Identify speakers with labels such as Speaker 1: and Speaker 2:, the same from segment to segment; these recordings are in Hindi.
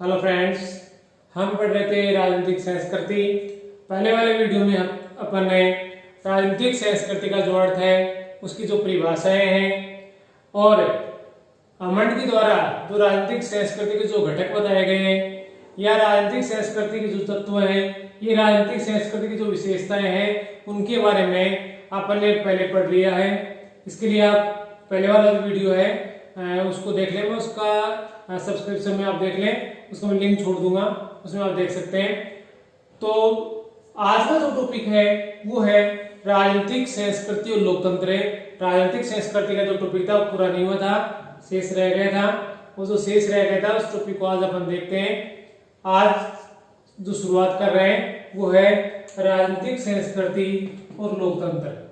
Speaker 1: हेलो फ्रेंड्स, हम पढ़ रहे थे राजनीतिक संस्कृति। पहले वाले वीडियो में अपन ने राजनीतिक संस्कृति का जो अर्थ है उसकी जो परिभाषाएं हैं और अमंड के द्वारा जो राजनीतिक संस्कृति के जो घटक बताए गए हैं या राजनीतिक संस्कृति के जो तत्व हैं, ये राजनीतिक संस्कृति की जो विशेषताएं हैं उनके बारे में अपन ने पहले पढ़ लिया है। इसके लिए आप पहले वाला जो वीडियो है उसको देख लें, मैं उसका सब्सक्रिप्शन में आप देख लें, उसको मैं लिंक छोड़ दूंगा, उसमें आप देख सकते हैं। तो आज का जो टॉपिक है वो है राजनीतिक संस्कृति और लोकतंत्र। राजनीतिक संस्कृति का जो टॉपिक था वो पूरा नहीं हुआ था, शेष रह गया था। वो जो शेष रह गया था उस टॉपिक को आज अपन देखते हैं। आज जो शुरुआत कर रहे हैं वो है राजनीतिक संस्कृति और लोकतंत्र।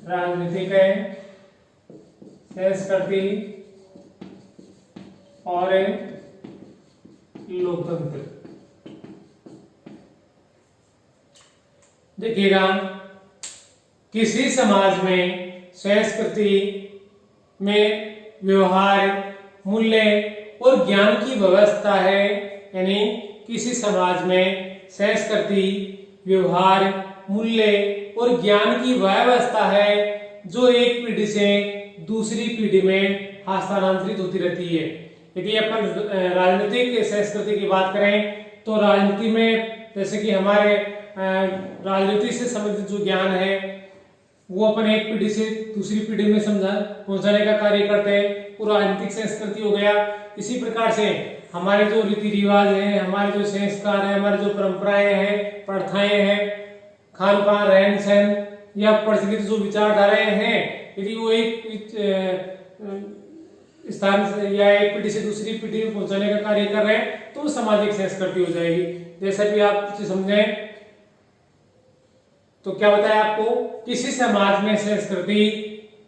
Speaker 1: राजनीतिक संस्कृति और लोकतंत्र। देखिएगा, किसी समाज में संस्कृति में व्यवहार, मूल्य और ज्ञान की व्यवस्था है। यानी किसी समाज में संस्कृति, व्यवहार, मूल्य और ज्ञान की वह व्यवस्था है जो एक पीढ़ी से दूसरी पीढ़ी में हस्तांतरित होती रहती है। यदि अपन राजनीतिक संस्कृति की बात करें तो राजनीति में जैसे कि हमारे राजनीति से संबंधित जो ज्ञान है वो अपन एक पीढ़ी से दूसरी पीढ़ी में पहुंचाने का कार्य करते हैं, वो राजनीतिक संस्कृति हो गया। इसी प्रकार से हमारे जो रीति रिवाज है, हमारे जो संस्कार है, हमारी जो परंपराएं हैं, प्रथाएं हैं, खान पान, रहन सहन या प्रचलित जो विचारधाराएं हैं, यदि वो एक स्थान से या एक पीढ़ी से दूसरी पीढ़ी में पहुंचाने का कार्य कर रहे हैं तो सामाजिक संस्कृति हो जाएगी। जैसा भी आप इसे समझें तो क्या बताया आपको, किसी समाज में संस्कृति,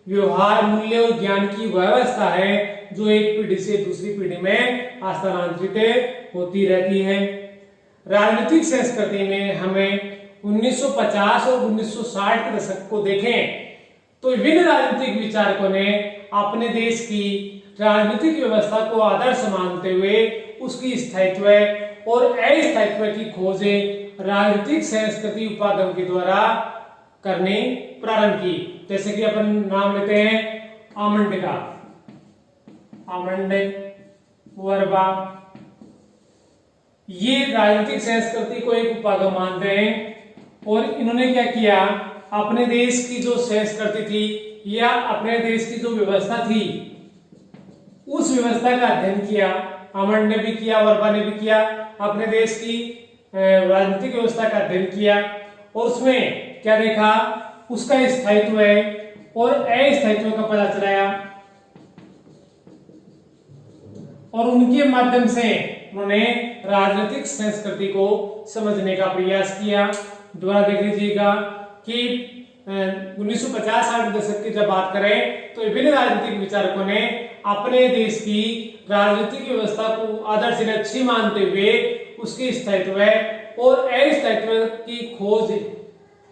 Speaker 1: व्यवहार, मूल्य और ज्ञान की व्यवस्था है जो एक पीढ़ी से दूसरी पीढ़ी में हस्तांतरित होती रहती है। राजनीतिक संस्कृति में हमें 1950 और 1960 के दशक को देखें तो विभिन्न राजनीतिक विचारकों ने अपने देश की राजनीतिक व्यवस्था को आदर्श मानते हुए उसकी स्थायित्व और अस्थायित्व की खोज राजनीतिक संस्कृति उपागम के द्वारा करने प्रारंभ की। जैसे कि अपन नाम लेते हैं आमंड का, आमंड, वर्बा, ये राजनीतिक संस्कृति को एक उपागम मानते हैं। और इन्होंने क्या किया, अपने देश की जो संस्कृति थी या अपने देश की जो व्यवस्था थी उस व्यवस्था का अध्ययन किया। आमंड ने भी किया, वर्बा ने भी किया, अपने देश की राजनीतिक व्यवस्था का अध्ययन किया और उसमें क्या देखा, उसका स्थायित्व और अस्थायित्व का पता चलाया और उनके माध्यम से उन्होंने राजनीतिक संस्कृति को समझने का प्रयास किया। दोबारा देख लीजिएगा कि 1950 के दशक की जब बात करें तो विभिन्न राजनीतिक विचारकों ने अपने देश की राजनीतिक व्यवस्था को आदर्श से अच्छी मानते हुए उसके स्थायित्व और अस्थायित्व की खोज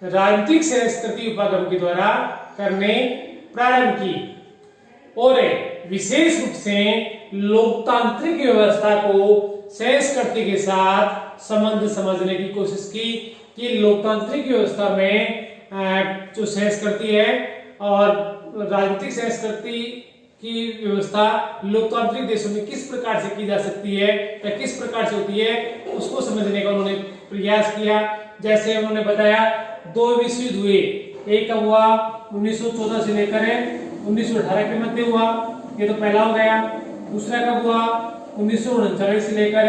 Speaker 1: राजनीतिक संस्कृति उपागम के द्वारा करने प्रारंभ की और विशेष रूप से लोकतांत्रिक व्यवस्था को संस्कृति के साथ संबंध समझने की कोशिश की कि लोकतांत्रिक व्यवस्था में जो संस्कृति है और राजनीतिक संस्कृति की व्यवस्था लोकतांत्रिक देशों में किस प्रकार से की जा सकती है या किस प्रकार से होती है उसको समझने का उन्होंने प्रयास किया। जैसे उन्होंने बताया 2 विश्व युद्ध हुए, एक का हुआ 1914 से लेकर 1918 के मध्य हुआ, ये तो पहला हो गया। दूसरा कब हुआ, 1939 से लेकर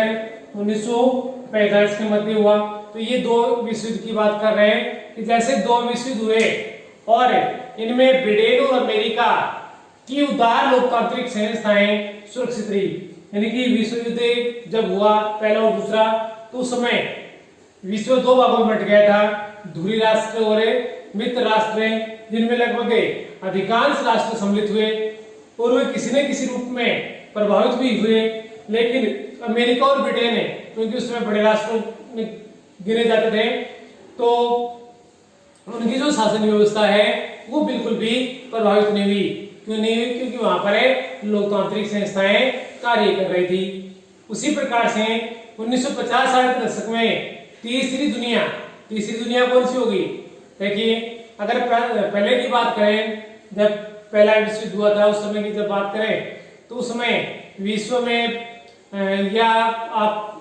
Speaker 1: 1945 के मध्य हुआ। तो ये 2 विश्व युद्ध की बात कर रहे हैं कि जैसे 2 विश्व युद्ध हुए और इनमें ब्रिटेन और अमेरिका की उदार लोकतांत्रिक संस्थाएं सुरक्षित रही। यानी कि विश्व युद्ध जब हुआ पहला और दूसरा तो उस समय विश्व 2 भागों में बट गया था, ध्रुवीय राष्ट्र और मित्र राष्ट्र, जिनमें लगभग अधिकांश राष्ट्र सम्मिलित हुए और वे किसी न किसी रूप में प्रभावित भी हुए। लेकिन अमेरिका और ब्रिटेन क्योंकि उसमें बड़े राष्ट्रों में गिने जाते थे तो उनकी जो शासन व्यवस्था है वो बिल्कुल भी प्रभावित नहीं हुई। क्यों नहीं हुई? क्योंकि वहां पर लोकतांत्रिक संस्थाएं कार्य कर रही थी। उसी प्रकार से 1950-60 के दशक में तीसरी दुनिया कौन सी होगी? देखिए, अगर पहले की बात करें, जब पहला विश्व युद्ध हुआ था उस समय की जब बात करें तो उस समय विश्व में या आप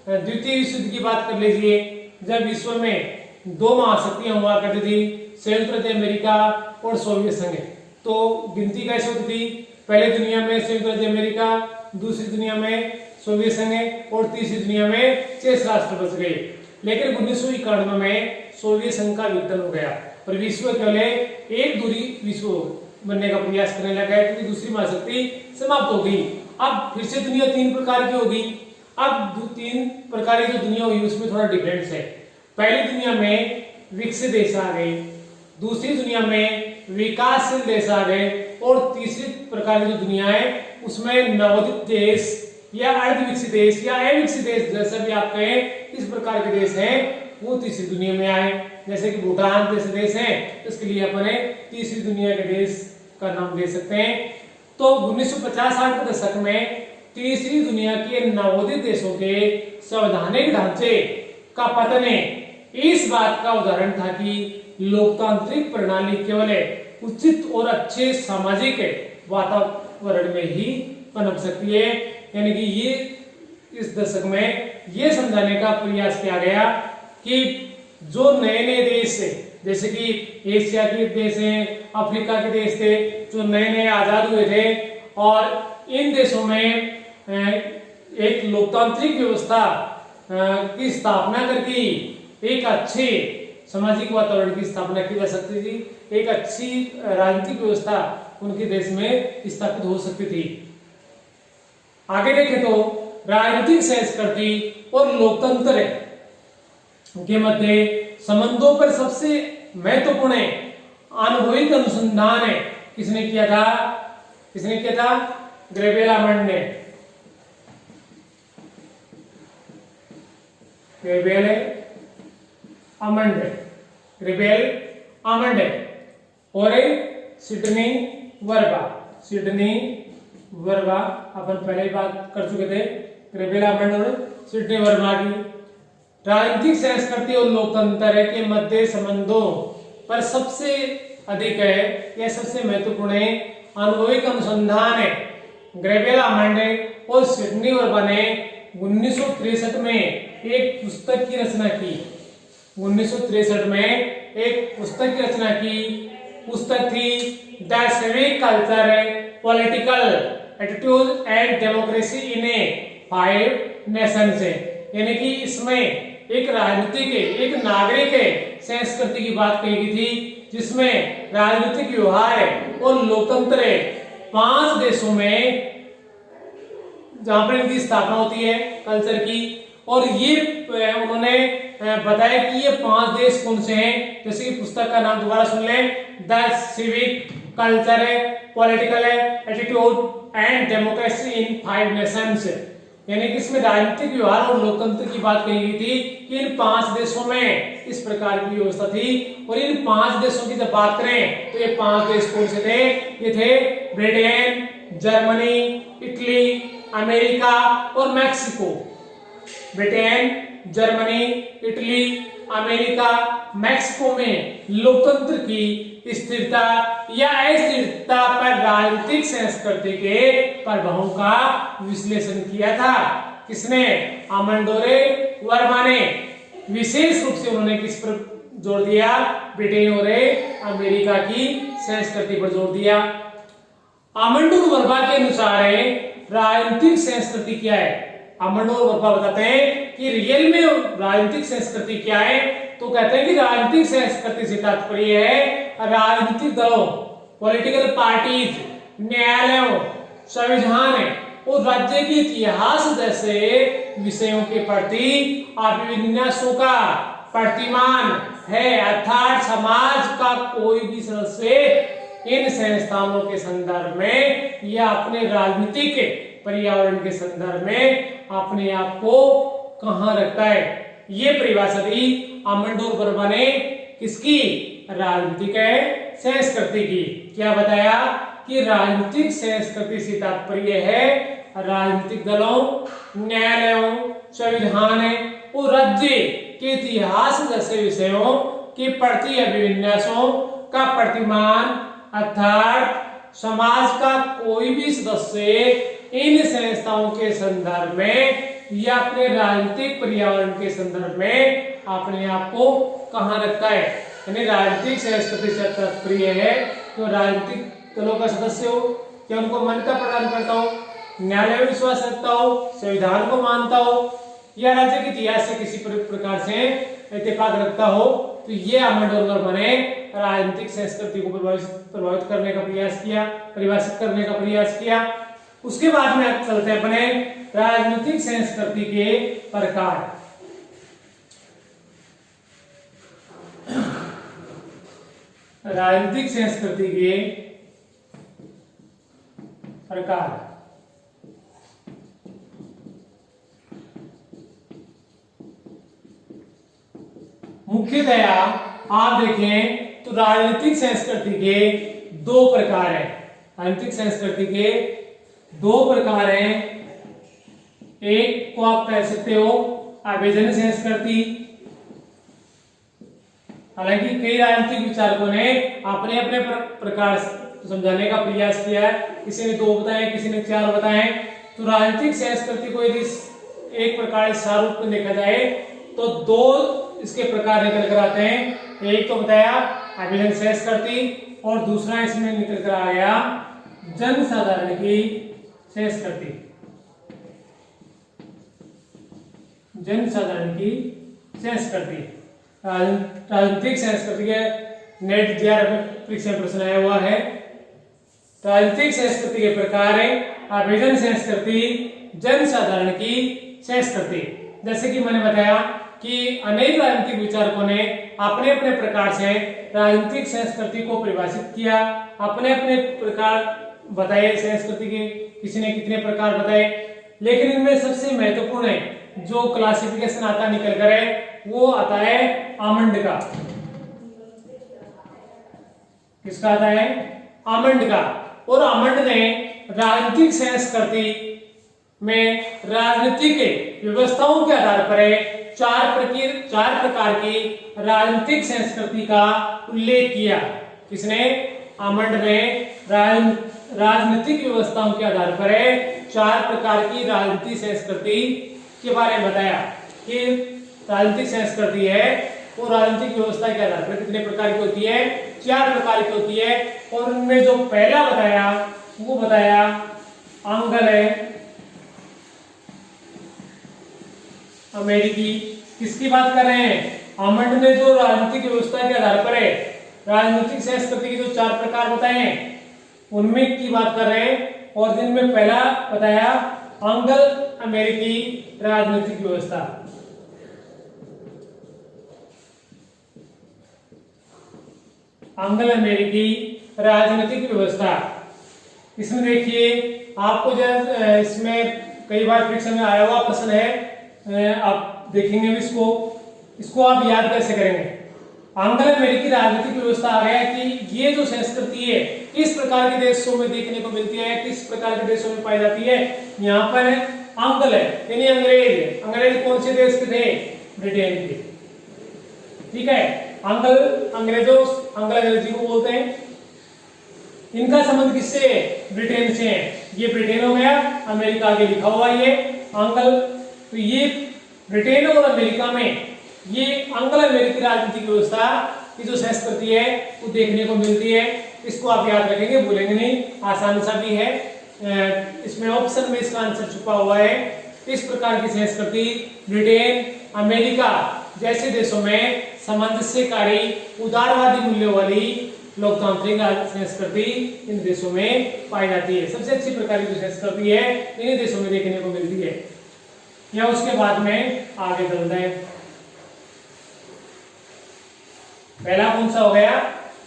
Speaker 1: द्वितीय विश्व युद्ध की बात कर लीजिए, जब विश्व में दो महाशक्तियां हुआ करती थी, संयुक्त राज्य अमेरिका और सोवियत संघ। तो गिनती कैसे होती थी? पहले दुनिया में संयुक्त राज्य अमेरिका, दूसरी दुनिया में सोवियत संघ और तीसरी दुनिया में 6 राष्ट्र बच गए। लेकिन 1991 में सोवियत संघ का विघटन हो गया और विश्व केवल एक दूरी विश्व बनने का प्रयास करने लगा है, क्योंकि दूसरी महाशक्ति समाप्त हो गई। अब फिर से दुनिया 3 प्रकार की होगी। अब 3 प्रकार की जो दुनिया हुई उसमें थोड़ा डिफरेंस है। पहली दुनिया में विकसित देश आ गए, दूसरी दुनिया में विकासशील देश आ गए और तीसरी प्रकार की जो दुनिया है उसमें नवोदित देश या अर्धविकसित देश या अविकसित देश, जैसा भी आप कहें, इस प्रकार के देश हैं वो तीसरी दुनिया में आए। जैसे कि भूटान जैसे देश हैं, इसके लिए अपन तीसरी दुनिया के देश का नाम दे सकते हैं। तो 1950-60 के दशक में तीसरी दुनिया के नवोदित देशों के संवैधानिक ढांचे का पतन इस बात का उदाहरण था कि लोकतांत्रिक प्रणाली केवल उचित और अच्छे सामाजिक वातावरण में ही पनप सकती है। यानी कि ये इस दशक में ये समझाने का प्रयास किया गया कि जो नए नए देश है, जैसे कि एशिया के देश हैं, अफ्रीका के देश थे, जो नए नए आजाद हुए थे और इन देशों में एक लोकतांत्रिक व्यवस्था की स्थापना करके एक अच्छे सामाजिक वातावरण की स्थापना की जा सकती थी, एक अच्छी राजनीतिक व्यवस्था उनके देश में स्थापित हो सकती थी। आगे देखें तो राजनीतिक संस्कृति और लोकतंत्र के मध्य संबंधों पर सबसे महत्वपूर्ण अनुभविक अनुसंधान किसने किया था? ग्रेबेल आमंड ने। ग्रेबेल आमंड और सिडनी वर्बा अपन पहले ही बात कर चुके थे। ग्रेबेल आमंड और सिडनी वर्बा की राजनीतिक संस्कृति और लोकतंत्र के मध्य संबंधों पर सबसे अधिक यह सबसे महत्वपूर्ण अनुभविक अनुसंधान ग्रेबेल आमंड और सिडनी वर्बा ने 1963 में एक पुस्तक की रचना की। 1963 में एक पुस्तक की रचना की। पुस्तक थी the civic culture, political attitude and democracy in 5 Nations. यानी कि इसमें एक राजनीतिक एक नागरिक संस्कृति की बात कही गई थी, जिसमें राजनीतिक व्यवहार और लोकतंत्र 5 देशों में जहां पर इनकी स्थापना होती है कल्चर की। और ये उन्होंने बताया कि ये 5 देश कौन से हैं। जैसे कि पुस्तक का नाम दोबारा सुन लें, the civic culture, political attitude and democracy in 5 Nations. यानी कि इसमें राजनीतिक व्यवहार और लोकतंत्र की बात कही गई थी कि इन 5 देशों में इस प्रकार की व्यवस्था थी। और इन 5 देशों की जब बात करें तो ये 5 देश कौन से थे? ये थे ब्रिटेन, जर्मनी, इटली, अमेरिका और Mexico. Britain, Germany, Italy, America, Mexico में लोकतंत्र की स्थिरता या अस्थिरता पर राजनीतिक संस्कृति के प्रभावों का विश्लेषण किया था। किसने? आमंड और वर्मा ने। विशेष रूप से उन्होंने किस पर जोर दिया? ब्रिटेन और अमेरिका की संस्कृति पर जोर दिया। आमंड और वर्मा के अनुसार राजनीतिक संस्कृति क्या है? आमंड और वर्मा बताते हैं कि रियल में राजनीतिक संस्कृति क्या है। तो कहते हैं कि राजनीतिक संस्कृति से तात्पर्य है राजनीतिक दलों, पॉलिटिकल पार्टीज, न्यायालयों, संविधान और राज्य के इतिहास जैसे विषयों के प्रति अभिविन्यासों का प्रतिमान है। अर्थात समाज का कोई भी सदस्य इन संस्थानों के संदर्भ में या अपने राजनीतिक पर्यावरण के संदर्भ में अपने आप को कहां रखता है। ये परिभाषा दी आमंड और वर्मा ने किसकी? राजनीतिक संस्कृति की। क्या बताया कि राजनीतिक संस्कृति से तात्पर्य है राजनीतिक दलों, न्यायालयों, संविधान और राज्य के इतिहास जैसे विषयों के प्रति अभिविन्यासों का प्रतिमान, अर्थात समाज का कोई भी सदस्य इन संस्थाओं के संदर्भ में या अपने राजनीतिक पर्यावरण के संदर्भ में अपने आप को कहाँ रखता है। यानी राजनीतिक संस्कृति से तात्पर्य है तो राजनीतिक दलों का सदस्य हो, क्या उनको मन का प्रदान करता हो, न्यायालय में विश्वास रखता हो, संविधान को मानता हो या राज्य के इतिहास से किसी प्रकार से इत्तेफाक रखता हो, तो ये आमंडोलकर ने राजनीतिक संस्कृति को प्रभावित करने का प्रयास किया, परिभाषित करने का प्रयास किया। उसके बाद में चलते हैं अपने राजनीतिक संस्कृति के प्रकार। राजनीतिक संस्कृति के प्रकार। मुख्यतया आप देखें तो राजनीतिक संस्कृति के दो प्रकार हैं। राजनीतिक संस्कृति के दो प्रकार हैं। एक को आप कह सकते हो आवेदन संस्कृति। हालांकि कई राजनीतिक विचारकों ने अपने अपने प्रकार समझाने का प्रयास किया है। किसी ने 2 बताए, किसी ने 4 बताए। तो राजनीतिक संस्कृति को यदि एक प्रकार से रूप में देखा जाए तो 2 इसके प्रकार निकल कर आते हैं। एक तो बताया आवेदन संस्कृति और दूसरा इसमें निकल कर आ गया जनसाधारण की संस्कृति। जनसाधारण की संस्कृति राजनीतिक संस्कृति के नेट जीआर परीक्षा में प्रश्न आया हुआ है। राजनीतिक संस्कृति के प्रकार है आवेदन संस्कृति, जनसाधारण की संस्कृति। जैसे कि मैंने बताया कि अनेक राजनीतिक विचारकों ने अपने अपने प्रकार से राजनीतिक संस्कृति को परिभाषित किया, अपने अपने प्रकार बताए संस्कृति के, किसी ने कितने प्रकार बताए। लेकिन इनमें सबसे महत्वपूर्ण है जो क्लासिफिकेशन आता निकल कर है वो आता है आमंड का। किसका आता है? आमंड का। और आमंड ने राजनीतिक संस्कृति में राजनीतिक व्यवस्थाओं के आधार पर 4 प्रकार की राजनीतिक संस्कृति का उल्लेख किया। किसने? आमंड ने राजनीतिक व्यवस्थाओं के आधार पर 4 प्रकार की राजनीतिक संस्कृति के बारे में बताया कि राजनीतिक संस्कृति है वो राजनीतिक व्यवस्था के आधार पर कितने प्रकार की होती है? 4 प्रकार की होती है। और उनमें जो पहला बताया वो बताया आंग्ल अमेरिकी। किसकी बात कर रहे हैं? आमंड ने जो राजनीतिक व्यवस्था के आधार पर है राजनीतिक संस्कृति के जो 4 प्रकार बताए हैं उनमें की बात कर रहे हैं। और जिनमें पहला बताया आंग्ल अमेरिकी राजनीतिक व्यवस्था। आंग्ल अमेरिकी राजनीतिक व्यवस्था। इसमें देखिए आपको इसमें कई बार परीक्षा में आया हुआ प्रश्न है, आप देखेंगे भी इसको आप याद कैसे करेंगे। आंग्ल अमेरिकी राजनीतिक व्यवस्था आ गया कि ये जो संस्कृति है किस प्रकार के देशों में देखने को मिलती है, किस प्रकार के देशों में पाई जाती है। यहाँ पर आंग्ल है यानी अंग्रेज। अंग्रेज कौन से देश के थे? ब्रिटेन के। ठीक है, आंग्ल अंग्रेजी को बोलते हैं। इनका संबंध किससे है? ब्रिटेन से है। ये ब्रिटेन हो गया, अमेरिका आगे लिखा हुआ ये आंग्ल। तो ये ब्रिटेन और अमेरिका में ये आंग्ल अमेरिकी राजनीतिक व्यवस्था की जो संस्कृति है वो देखने को मिलती है। इसको आप याद रखेंगे, भूलेंगे नहीं, आसान सा भी है। इसमें ऑप्शन में इसका आंसर छुपा हुआ है। इस प्रकार की संस्कृति ब्रिटेन, अमेरिका जैसे देशों में सामंजस्यकारी उदारवादी मूल्यों वाली लोकतांत्रिक संस्कृति इन देशों में पाई जाती है। सबसे अच्छी प्रकार की जो संस्कृति है इन देशों में देखने को मिलती है। या उसके बाद में आगे चलते हैं। पहला कौन सा हो गया?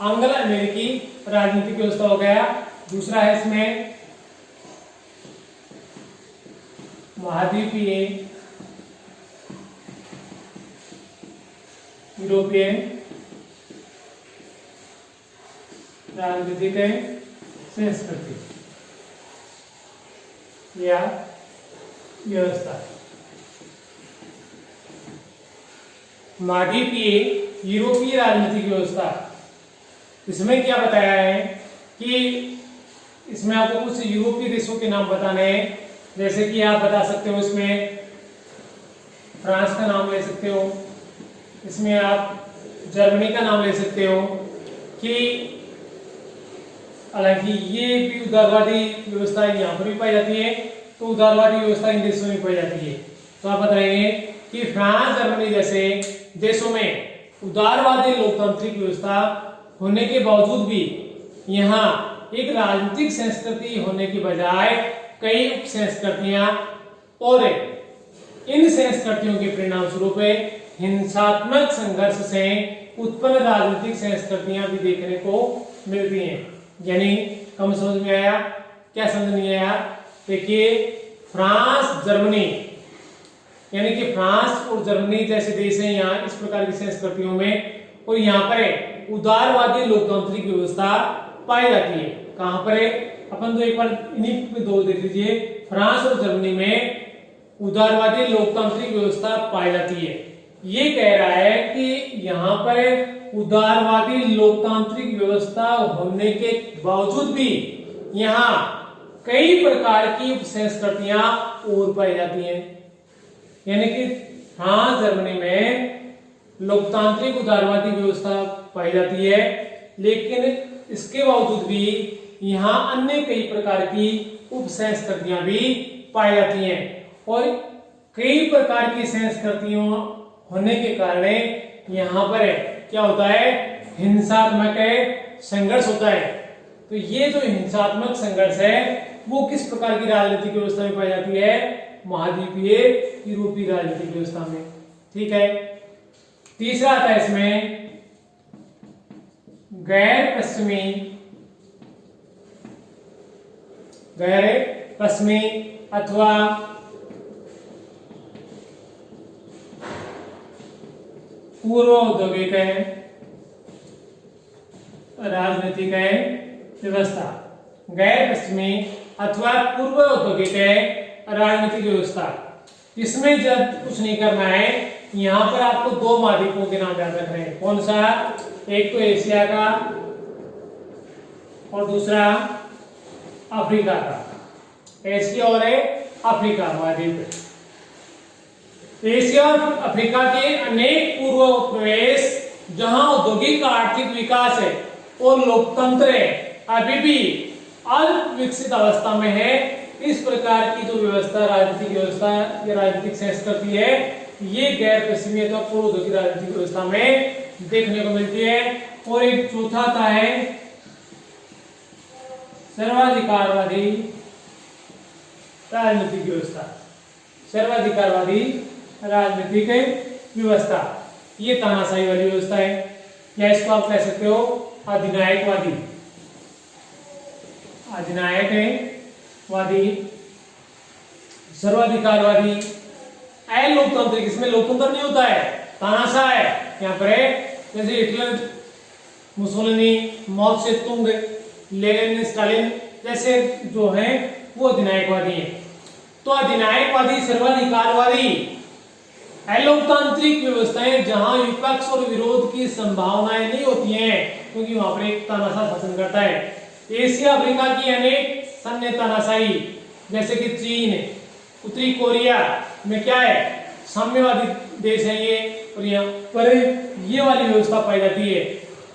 Speaker 1: आंग्ल अमेरिकी राजनीतिक व्यवस्था हो गया। दूसरा है इसमें महाद्वीपीय यूरोपियन राजनीतिक संस्कृति या व्यवस्था। महाद्वीपीय यूरोपीय राजनीतिक व्यवस्था, इसमें क्या बताया है कि इसमें आपको कुछ यूरोपीय देशों के नाम बताने हैं, जैसे कि आप बता सकते हो इसमें फ्रांस का नाम ले सकते हो, इसमें आप जर्मनी का नाम ले सकते हो कि हालांकि ये भी उदारवादी व्यवस्था यहाँ पर भी पाई जाती है, तो उदारवादी व्यवस्था इन देशों में पाई जाती है। तो आप बताएंगे कि फ्रांस जर्मनी जैसे देशों में उदारवादी लोकतांत्रिक व्यवस्था होने के बावजूद भी यहाँ एक राजनीतिक संस्कृति होने की बजाय कई उप संस्कृतियां और इन संस्कृतियों के परिणाम स्वरूप हिंसात्मक संघर्ष से उत्पन्न राजनीतिक संस्कृतियां भी देखने को मिलती हैं। यानी कम समझ में आया? क्या समझ नहीं आया? देखिए, फ्रांस जर्मनी यानी कि फ्रांस और जर्मनी जैसे देश हैं यहाँ इस प्रकार की संस्कृतियों में, और यहाँ पर उदारवादी लोकतांत्रिक व्यवस्था पाई जाती है। कहां पर है? अपन तो एक बार इन्हीं में दो देख लीजिए, फ्रांस और जर्मनी में उदारवादी लोकतांत्रिक व्यवस्था पाई जाती है। ये कह रहा है कि यहाँ पर उदारवादी लोकतांत्रिक व्यवस्था होने के बावजूद भी यहाँ कई प्रकार की संस्कृतियां और पाई जाती हैं। यानी कि फ्रांस जर्मनी में लोकतांत्रिक उदारवादी व्यवस्था पाई जाती है, लेकिन इसके बावजूद भी यहाँ अन्य कई प्रकार की उप संस्कृतियां भी पाई जाती हैं, और कई प्रकार की संस्कृतियों होने के कारण यहाँ पर क्या होता है? हिंसात्मक संघर्ष होता है। तो ये जो हिंसात्मक संघर्ष है वो किस प्रकार की राजनीतिक व्यवस्था में पाई जाती है? महाद्वीपीय यूरोपीय राजनीतिक व्यवस्था में। ठीक है। तीसरा आता है इसमें गैर पश्चिमी अथवा पूर्व औद्योगिक राजनीतिक व्यवस्था। गैर पश्चिमी अथवा पूर्व औद्योगिक राजनीतिक व्यवस्था, इसमें जब कुछ नहीं करना है, यहाँ पर आपको दो महाद्वीपों के नाम याद रखने हैं। कौन सा? एक तो एशिया का और दूसरा अफ्रीका का। एशिया और अफ्रीका महाद्वीप। एशिया और अफ्रीका के अनेक पूर्व प्रदेश जहां औद्योगिक आर्थिक विकास है और लोकतंत्र है अभी भी अल्प विकसित अवस्था में है, इस प्रकार की जो व्यवस्था राजनीतिक व्यवस्था या राजनीतिक संस्कृति है ये गैर पश्चिमी अथवा पूर्व औद्योगिक राजनीतिक व्यवस्था में देखने को मिलती है। और एक चौथा आता है सर्वाधिकारवादी राजनीतिक व्यवस्था। सर्वाधिकारवादी राजनीतिक व्यवस्था ये तानाशाही वाली व्यवस्था है, या इसको आप कह सकते हो अधिनायकवादी। अधिनायकवादी, सर्वाधिकारवादी, लोकतांत्रिक। इसमें लोकतंत्र नहीं होता है, तानाशाह है। यहाँ पर जैसे हिटलर, मुसोलिनी, माओ से तुंग, लेनिन, स्टालिन जैसे जो हैं वो अधिनायकवादी हैं। तो अधिनायकवादी, सर्वाधिकारवादी, लोकतांत्रिक व्यवस्थाएं जहां विपक्ष और विरोध की संभावनाएं नहीं होती हैं, क्योंकि वहां पर एक तानाशाह शासन करता है। एशिया अफ्रीका की अनेक सैन्य तानाशाही, जैसे कि चीन, उत्तरी कोरिया में क्या है, साम्यवादी देश है ये, और यहाँ पर ये वाली व्यवस्था पाई जाती है।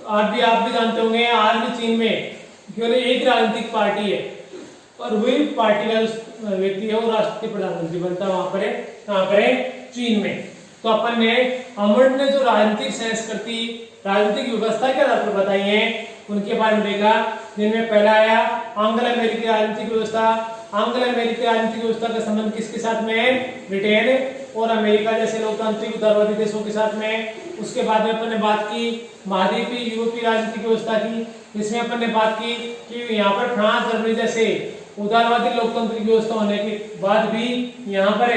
Speaker 1: आप भी जानते होंगे, आज भी चीन में केवल एक राजनीतिक पार्टी है और वही पार्टी का व्यक्ति है वो राष्ट्र के प्रधानमंत्री बनता है वहां पर चीन में। तो अपन ने अमर ने जो राजनीतिक संस्कृति, राजनीतिक व्यवस्था के आधार पर बताई है उनके बारे में देखा, जिनमें पहला आया एंग्लो अमेरिकी राजनीतिक व्यवस्था। एंग्लो अमेरिकी राजनीतिक व्यवस्था का संबंध किसके साथ में है? ब्रिटेन और अमेरिका जैसे लोकतांत्रिक उदारवादी देशों के साथ में। उसके बाद में अपन ने बात की महाद्वीपीय यूरोपीय राजनीतिक व्यवस्था की, जिसमें अपन ने बात की कि यहाँ पर फ्रांस, जर्मनी जैसे उदारवादी लोकतांत्रिक व्यवस्था होने के बाद भी यहाँ पर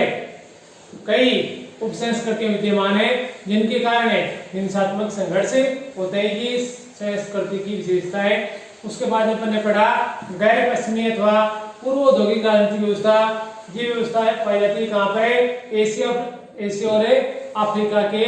Speaker 1: कई उप संस्कृतियां विद्यमान है, जिनके कारण हिंसात्मक संघर्ष होते हैं। ये संस्कृति की विशेषता है। उसके बाद में अपन ने पढ़ा गैर पश्चिमी अथवा पूर्व औद्योगिक राजनीतिक व्यवस्था। ये व्यवस्था पाई जाती है कहाँ पर है? एशिया और अफ्रीका के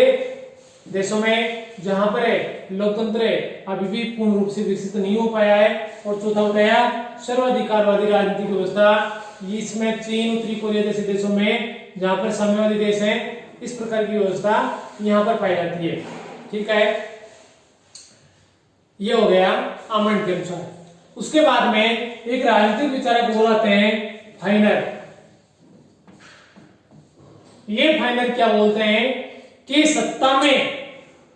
Speaker 1: देशों में, जहां पर लोकतंत्र अभी भी पूर्ण रूप से विकसित नहीं हो पाया है। और चौथा बताया सर्वाधिकारवादी राजनीतिक व्यवस्था। इसमें चीन, उत्तरी कोरिया जैसे देशों में, जहां पर साम्यवादी देश हैं, इस प्रकार की व्यवस्था यहाँ पर पाई जाती है। ठीक है, ये हो गया आमंड के अनुसार। उसके बाद में एक राजनीतिक विचारक वो आते हैं फाइनर। ये फाइनर क्या बोलते हैं कि सत्ता में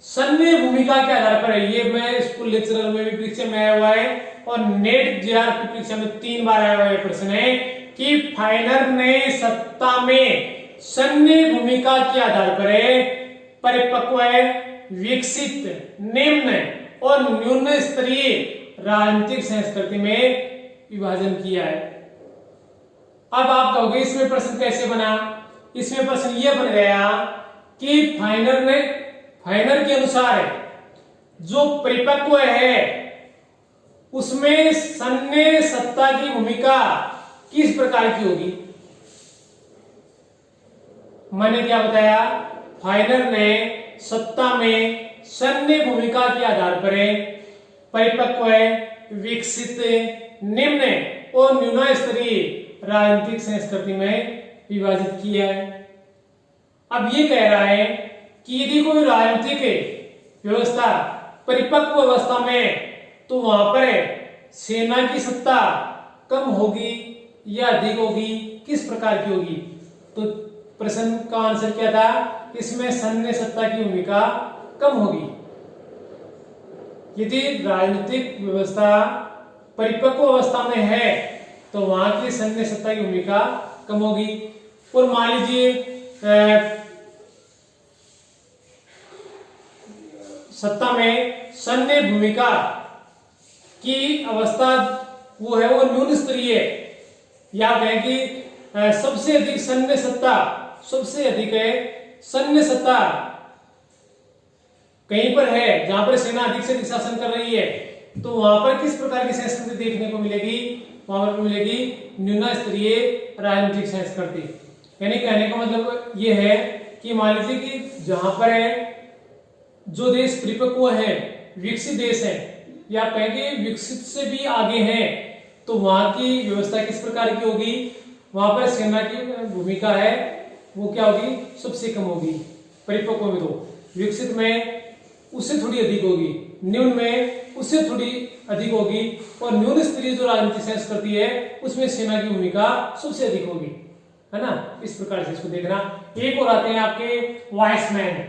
Speaker 1: सैन्य भूमिका के आधार पर है। ये मैं स्कूल लेक्चरर में भी परीक्षा में आया हुआ है और नेट जेआर की परीक्षा में 3 बार आया हुआ है प्रश्न है कि फाइनर ने सत्ता में सैन्य भूमिका के आधार पर परिपक्व, विकसित, निम्न और न्यून स्तरीय राजनीतिक संस्कृति में विभाजन किया है। अब आप कहोगे इसमें प्रश्न कैसे बना? इसमें प्रश्न यह बन गया कि फाइनर के अनुसार जो परिपक्व है उसमें सैन्य सत्ता की भूमिका किस प्रकार की होगी। मैंने क्या बताया? फाइनर ने सत्ता में सैन्य भूमिका के आधार पर परिपक्व, विकसित, निम्न और न्यून स्तरीय राजनीतिक संस्कृति में विभाजित किया है। अब ये कह रहा है कि यदि कोई राजनीतिक व्यवस्था परिपक्व अवस्था में, तो वहां पर सेना की सत्ता कम होगी या अधिक होगी, किस प्रकार की होगी? तो प्रश्न का आंसर क्या था? इसमें सैन्य सत्ता की भूमिका कम होगी। यदि राजनीतिक व्यवस्था परिपक्व अवस्था में है तो वहां की सैन्य सत्ता की भूमिका कम होगी। और मान लीजिए सत्ता में सैन्य भूमिका की अवस्था वो है, वो न्यून स्तरीय, या कहें कि सबसे अधिक सैन्य सत्ता, सबसे अधिक सैन्य सत्ता कहीं पर है जहां पर सेना अधिक से अधिक शासन कर रही है, तो वहां पर किस प्रकार की संस्कृति देखने को मिलेगी? वहां पर मिलेगी न्यून स्तरीय राजनीतिक संस्कृति। यानी कहने का मतलब ये है कि मान लीजिए कि जहां पर जो देश परिपक्व है, विकसित देश है, या कहेंगे विकसित से भी आगे हैं, तो वहां की व्यवस्था किस प्रकार की होगी? वहां पर सेना की भूमिका है वो क्या होगी? सबसे कम होगी। परिपक्व में तो, विकसित में उससे थोड़ी अधिक होगी, न्यून में उससे थोड़ी अधिक होगी, और न्यून स्तरीय जो राजनीतिक संस्कृति है उसमें सेना की भूमिका सबसे अधिक होगी, है ना? इस प्रकार से इसको देखना। एक और आते हैं आपके वाइसमैन,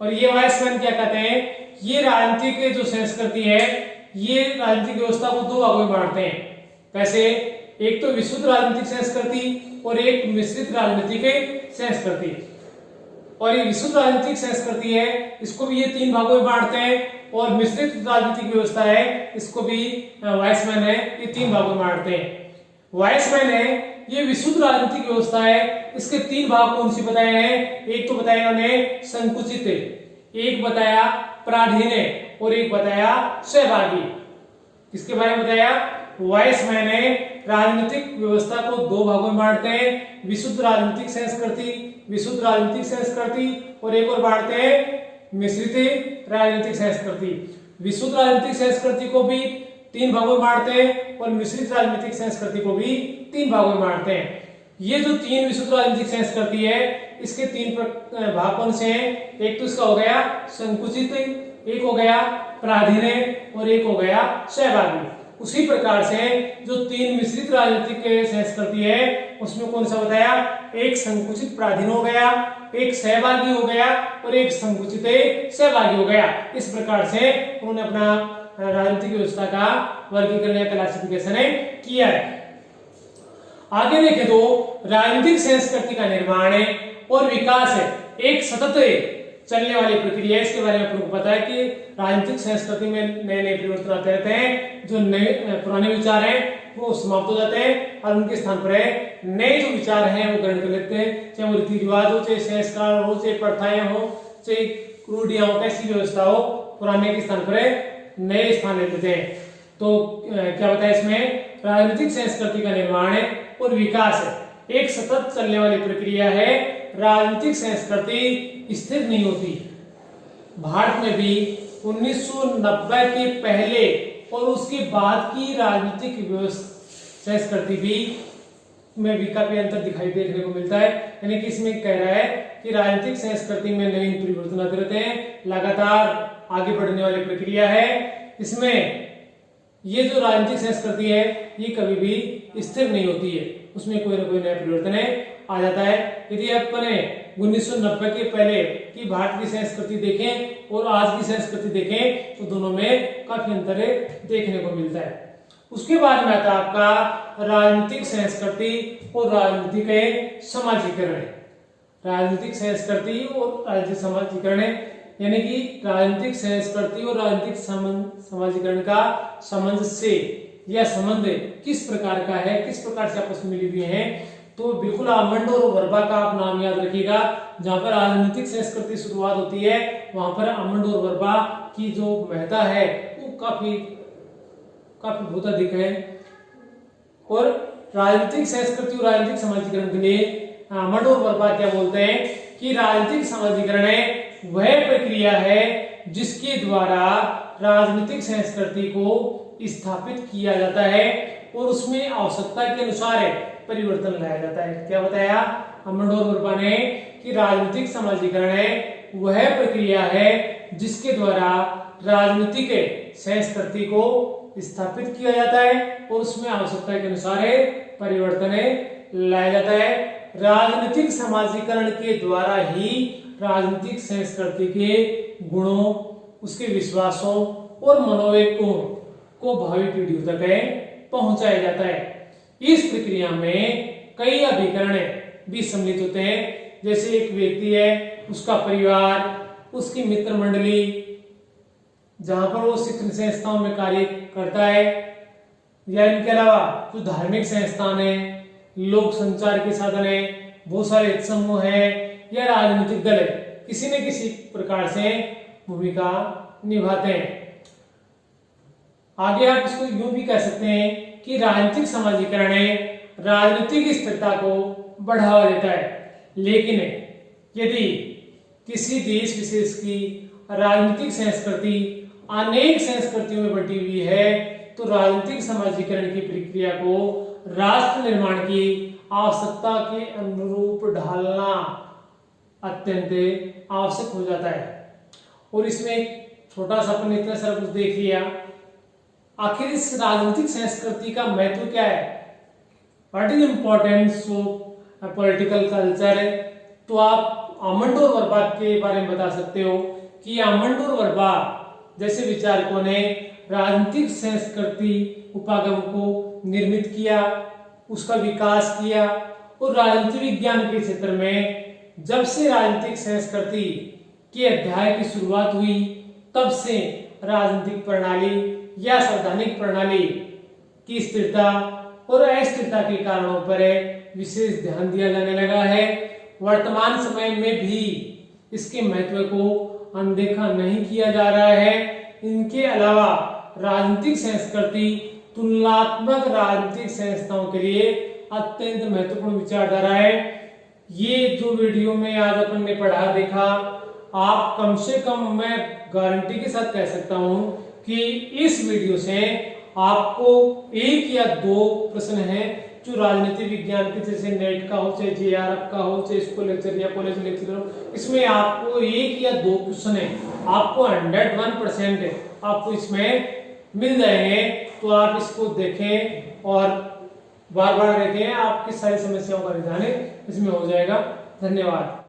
Speaker 1: और ये वाइसमैन क्या कहते हैं? ये राजनीतिक जो संस्कृति है, ये राजनीतिक व्यवस्था को 2 भागों में बांटते हैं। कैसे? एक तो विशुद्ध राजनीतिक संस्कृति और एक मिश्रित राजनीतिक संस्कृति। और ये विशुद्ध राजनीतिक संस्कृति है, इसको भी ये 3 भागों में बांटते हैं, और मिश्रित राजनीतिक व्यवस्था है, इसको भी वाइसमैन है, ये 3 भागों में बांटते हैं। वाइसमैन है, ये विशुद्ध राजनीतिक व्यवस्था है, इसके 3 भाग कौन सी बताए हैं? एक तो बताया उन्होंने संकुचित, एक बताया पराधीन, और एक बताया सहभागी। किसके बारे में बताया? वाइसमैन ने राजनीतिक व्यवस्था को 2 भागों में बांटते हैं, विशुद्ध राजनीतिक संस्कृति, और एक और बांटते हैं मिश्रित राजनीतिक संस्कृति। विशुद्ध राजनीतिक संस्कृति को भी 3 भागों में बांटते हैं, और मिश्रित राजनीतिक संस्कृति को भी 3 भागों में बांटते हैं। ये जो 3 विशुद्ध राजनीतिक संस्कृति है, इसके 3 भाग कौन से हैं? एक तो इसका हो गया संकुचित, एक हो गया पराधीन, और एक हो गया सहभागी। उसी प्रकार से जो 3 मिश्रित राजनीतिक संस्कृति है, उसमें कौन सा बताया? एक संकुचित पराधीन हो गया, एक सहभागी हो गया, और एक संकुचित सहभागी हो गया। इस प्रकार से उन्होंने अपना राजनीतिक व्यवस्था का वर्गीकरण या क्लासिफिकेशन किया है। आगे देखें तो राजनीतिक संस्कृति का निर्माण और विकास एक सतत चलने वाली प्रक्रिया है। इसके बारे में आपको पता है कि राजनीतिक संस्कृति में नए नए परिवर्तन आते रहते हैं। जो नए पुराने विचार हैं वो समाप्त हो जाते हैं और उनके स्थान पर नए जो विचार हैं वो ग्रहण कर लेते हैं, चाहे वो रीति रिवाज हो, चाहे संस्कार हो, चाहे प्रथाएं हो, चाहे रूढ़ियां कैसी व्यवस्था हो, पुराने के स्थान पर नए स्थान ले लेते हैं। तो क्या बताया इसमें, राजनीतिक संस्कृति का निर्माण और विकास है एक सतत चलने वाली प्रक्रिया है। राजनीतिक संस्कृति स्थिर नहीं होती। भारत में भी 1990 के पहले और उसके बाद की राजनीतिक संस्कृति भी में काफी अंतर दिखाई देखने को मिलता है। यानी कि इसमें कह रहा है कि राजनीतिक संस्कृति में नवीन परिवर्तन आते रहते हैं, लगातार आगे बढ़ने वाली प्रक्रिया है। इसमें ये जो राजनीतिक संस्कृति है ये कभी भी स्थिर नहीं होती है, उसमें कोई ना कोई नया परिवर्तन आ जाता है। यदि अपने 1990 के पहले की भारत की संस्कृति देखें और आज की संस्कृति देखें तो दोनों में काफी अंतर देखने को मिलता है। उसके बाद में आता है आपका राजनीतिक संस्कृति और राजनीतिक समाजीकरण। राजनीतिक संस्कृति और राजनीतिक समाजीकरण यानी कि राजनीतिक संस्कृति और राजनीतिक समाजीकरण का सामंजस्य या संबंध किस प्रकार का है, किस प्रकार से आपस में मिली हुई है। तो बिल्कुल आमंड और वर्बा का आप नाम याद रखिएगा। जहां पर राजनीतिक संस्कृति शुरुआत होती है वहां पर आमंड और वर्बा की जो महत्ता है वो काफी बहुत अधिक है। और राजनीतिक संस्कृति और राजनीतिक समाजीकरण के लिए आमंड और वर्बा क्या बोलते हैं कि राजनीतिक समाजीकरण वह प्रक्रिया है जिसके द्वारा राजनीतिक संस्कृति को स्थापित किया जाता है और उसमें आवश्यकता के अनुसार परिवर्तन लाया जाता है। क्या बताया आमंड और वर्बा ने कि राजनीतिक समाजीकरण वह प्रक्रिया है जिसके द्वारा राजनीतिक संस्कृति को स्थापित किया जाता है और उसमें आवश्यकता के अनुसार परिवर्तन लाया जाता है। राजनीतिक समाजीकरण के द्वारा ही राजनीतिक संस्कृति के गुणों, उसके विश्वासों और मनोवेगों को भावी पीढ़ियों तक पहुंचाया जाता है। इस प्रक्रिया में कई अभिकरण भी सम्मिलित होते हैं, जैसे एक व्यक्ति है, उसका परिवार, उसकी मित्र मंडली, जहां पर वो शिक्षण संस्थाओं में कार्य करता है, या इनके अलावा जो धार्मिक संस्थान है, लोक संचार के साधन है, बहुत सारे समूह है या राजनीतिक दल है, किसी न किसी प्रकार से भूमिका निभाते हैं। आगे आप इसको यूं भी कह सकते हैं कि राजनीतिक समाजीकरण राजनीतिक स्थिरता को बढ़ावा देता है। लेकिन यदि किसी देश विशेष की राजनीतिक संस्कृति अनेक संस्कृतियों में बटी हुई है तो राजनीतिक समाजीकरण की प्रक्रिया को राष्ट्र निर्माण की आवश्यकता के अनुरूप ढालना अत्यंत आवश्यक हो जाता है। और इसमें छोटा सा अपन इतना सारा कुछ देख लिया, आखिर इस राजनीतिक संस्कृति का महत्व क्या है, what is importance of political culture. तो आप आमंड और वर्बा के बारे में बता सकते हो कि आमंड और वर्बा जैसे विचारकों ने राजनीतिक संस्कृति उपागम को निर्मित किया, उसका विकास किया और राजनीति विज्ञान के क्षेत्र में जब से राजनीतिक संस्कृति के अध्याय की शुरुआत हुई तब से राजनीतिक प्रणाली या संवैधानिक प्रणाली की स्थिरता और अस्थिरता के कारणों पर विशेष ध्यान दिया जाने लगा है। वर्तमान समय में भी इसके महत्व को अनदेखा नहीं किया जा रहा है। इनके अलावा राजनीतिक संस्कृति तुलनात्मक राजनीतिक संस्थाओं के लिए अत्यंत महत्वपूर्ण विचारधारा है। ये जो वीडियो में आज अपन ने पढ़ा देखा, आप कम से कम मैं गारंटी के साथ कह सकता हूं कि इस वीडियो से आपको एक या दो प्रश्न हैं जो राजनीति विज्ञान के, जैसे नेट का हो, चाहे जेआरएफ का हो, चाहे स्कूल लेक्चर या कॉलेज लेक्चर हो, इसमें आपको एक या दो क्वेश्चन है, आपको 101% आपको इसमें मिल जाएंगे। तो आप इसको देखें और बार बार देखें, आपकी सारी समस्याओं का निदान इसमें हो जाएगा। धन्यवाद।